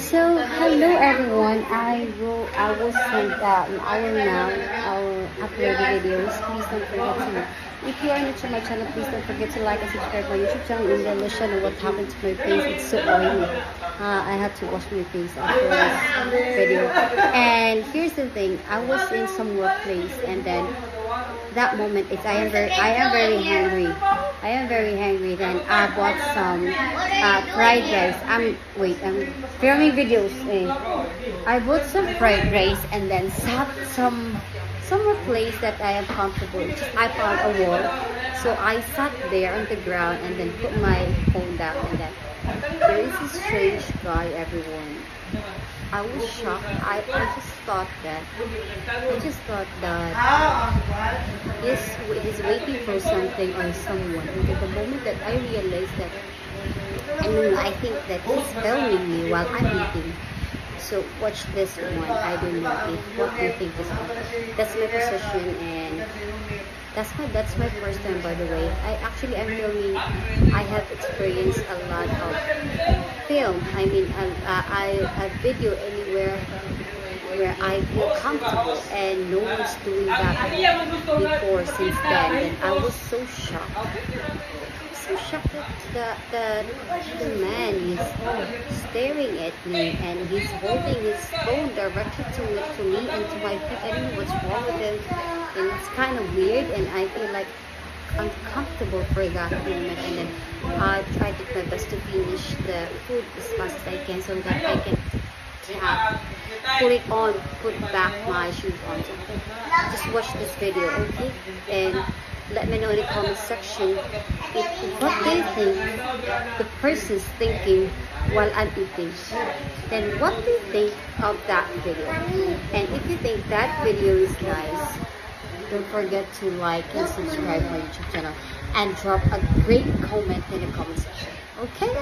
So hello everyone. I will now upload the videos. Please don't forget to. If you are new to my channel, please don't forget to like and subscribe my YouTube channel. And then let know what happened to my face. It's so oily. I had to wash my face after this video. And here's the thing. I was in some workplace, and then that moment is I am very hungry. I am very hungry. Then I bought some fried rice. I'm filming videos. I bought some fried rice and then sat somewhere place that I am comfortable. I found a wall, so I sat there on the ground and then put my phone down. And then there is a strange guy, everyone. I was shocked. I just thought that he's waiting for something or someone. And at the moment that I realized that, I think that he's filming me while I'm eating. So watch this one. I don't know what do you think this one. That's my position, and that's my first time, by the way. I'm filming. I have experienced a lot of film. I video anywhere where I feel comfortable, and no one's doing that before since then. And I was so shocked. So shocked that the man is staring at me, and he's holding his phone directly to me and to my feet. I don't know what's wrong with him, and it's kind of weird, and I feel like uncomfortable for that moment. And then I try to my best to finish the food as fast as I can, so that I can put back my shoes on. So just watch this video, okay? And let me know in the comment section what do you think the person's thinking while I'm eating. Then what do you think of that video? And if you think that video is nice, don't forget to like and subscribe my YouTube channel and drop a great comment in the comment section. Okay?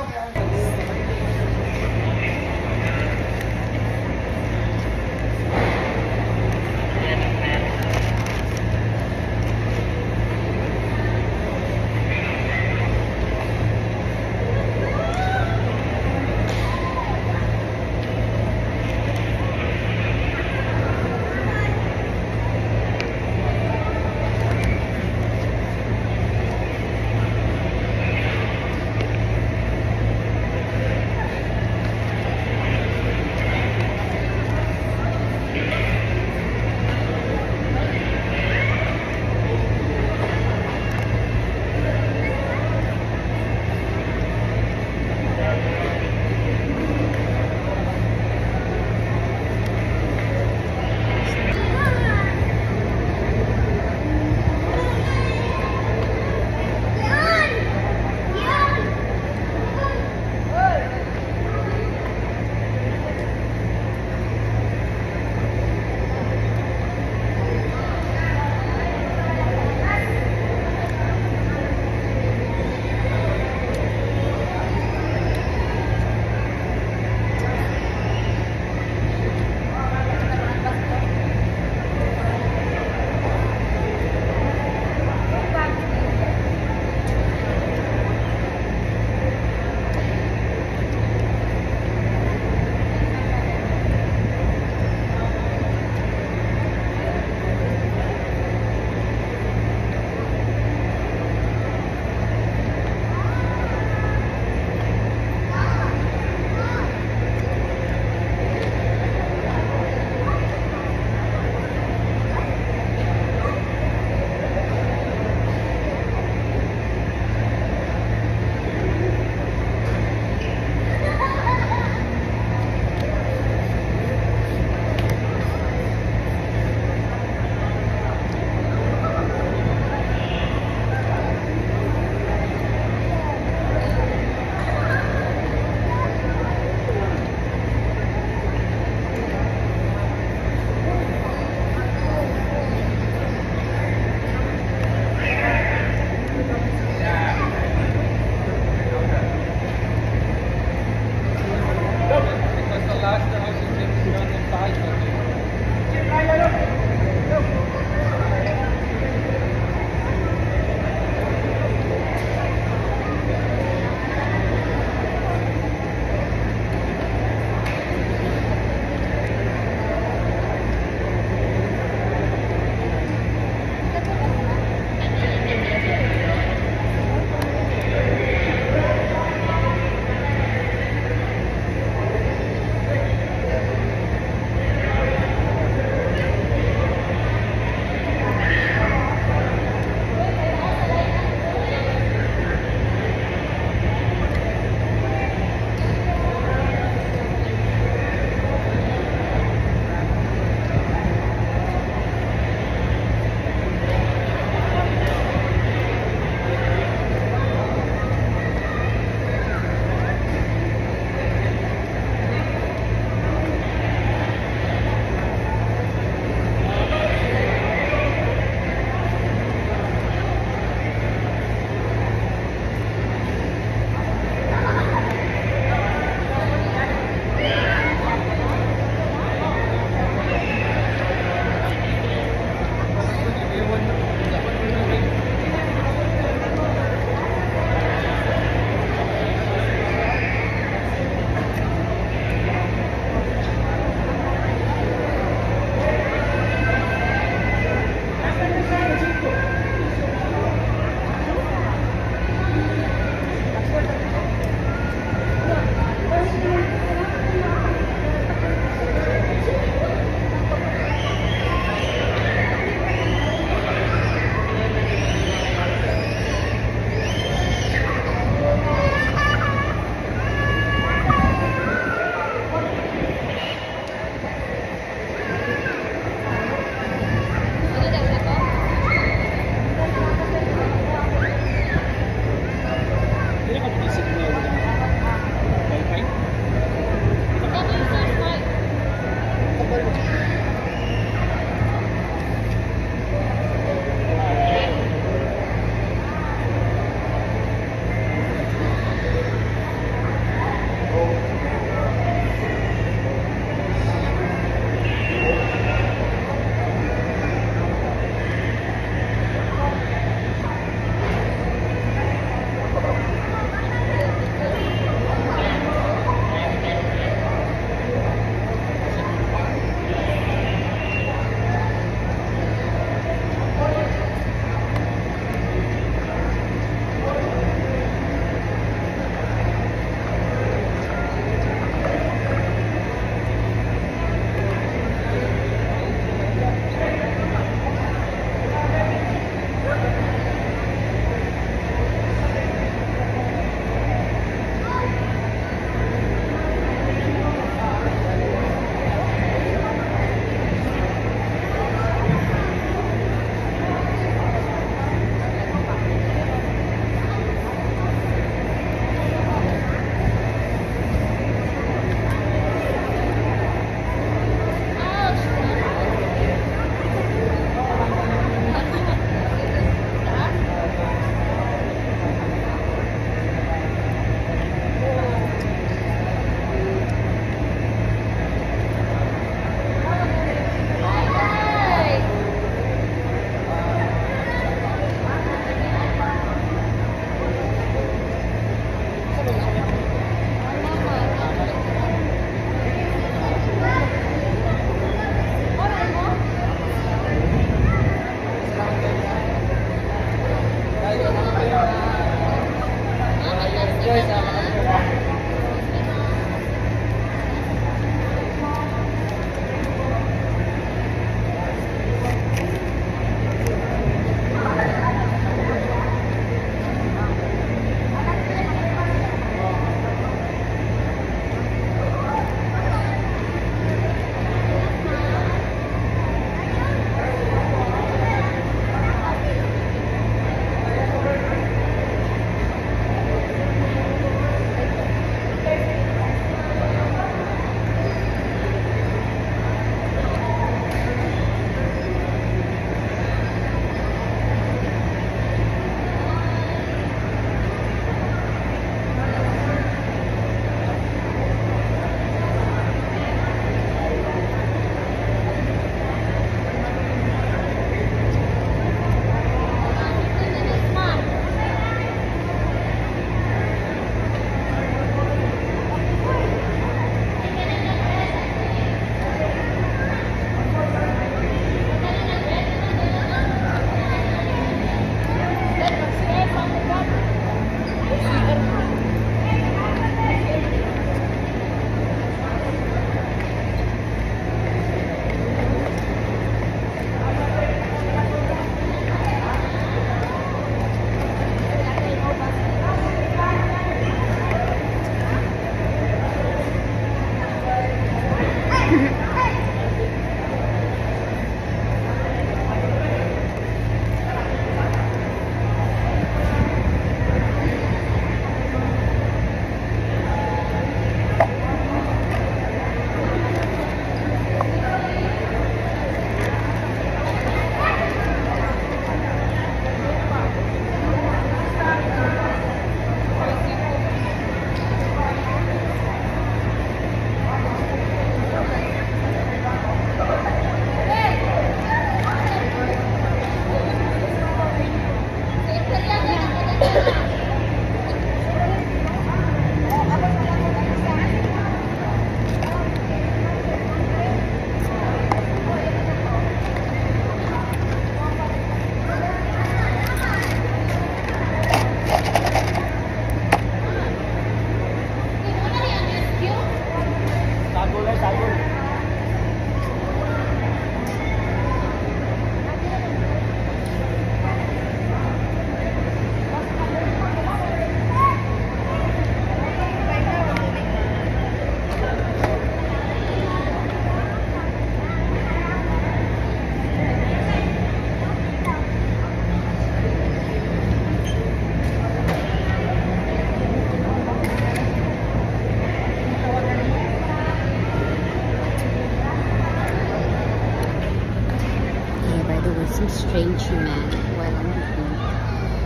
strange man while I'm eating.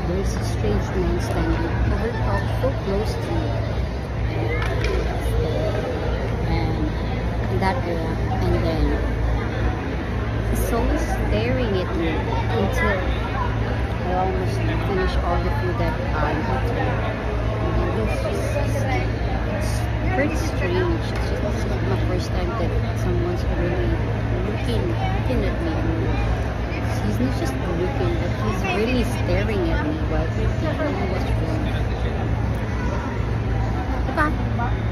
There's a strange man standing over top so close to me. And that area. And then he's always staring at me until I almost finish all the food that I'm eating. And then it's pretty strange. It's just my first time that someone's really looking at me. He's not just looking, but he's really staring at me while eating. I don't know what's wrong. Bye-bye.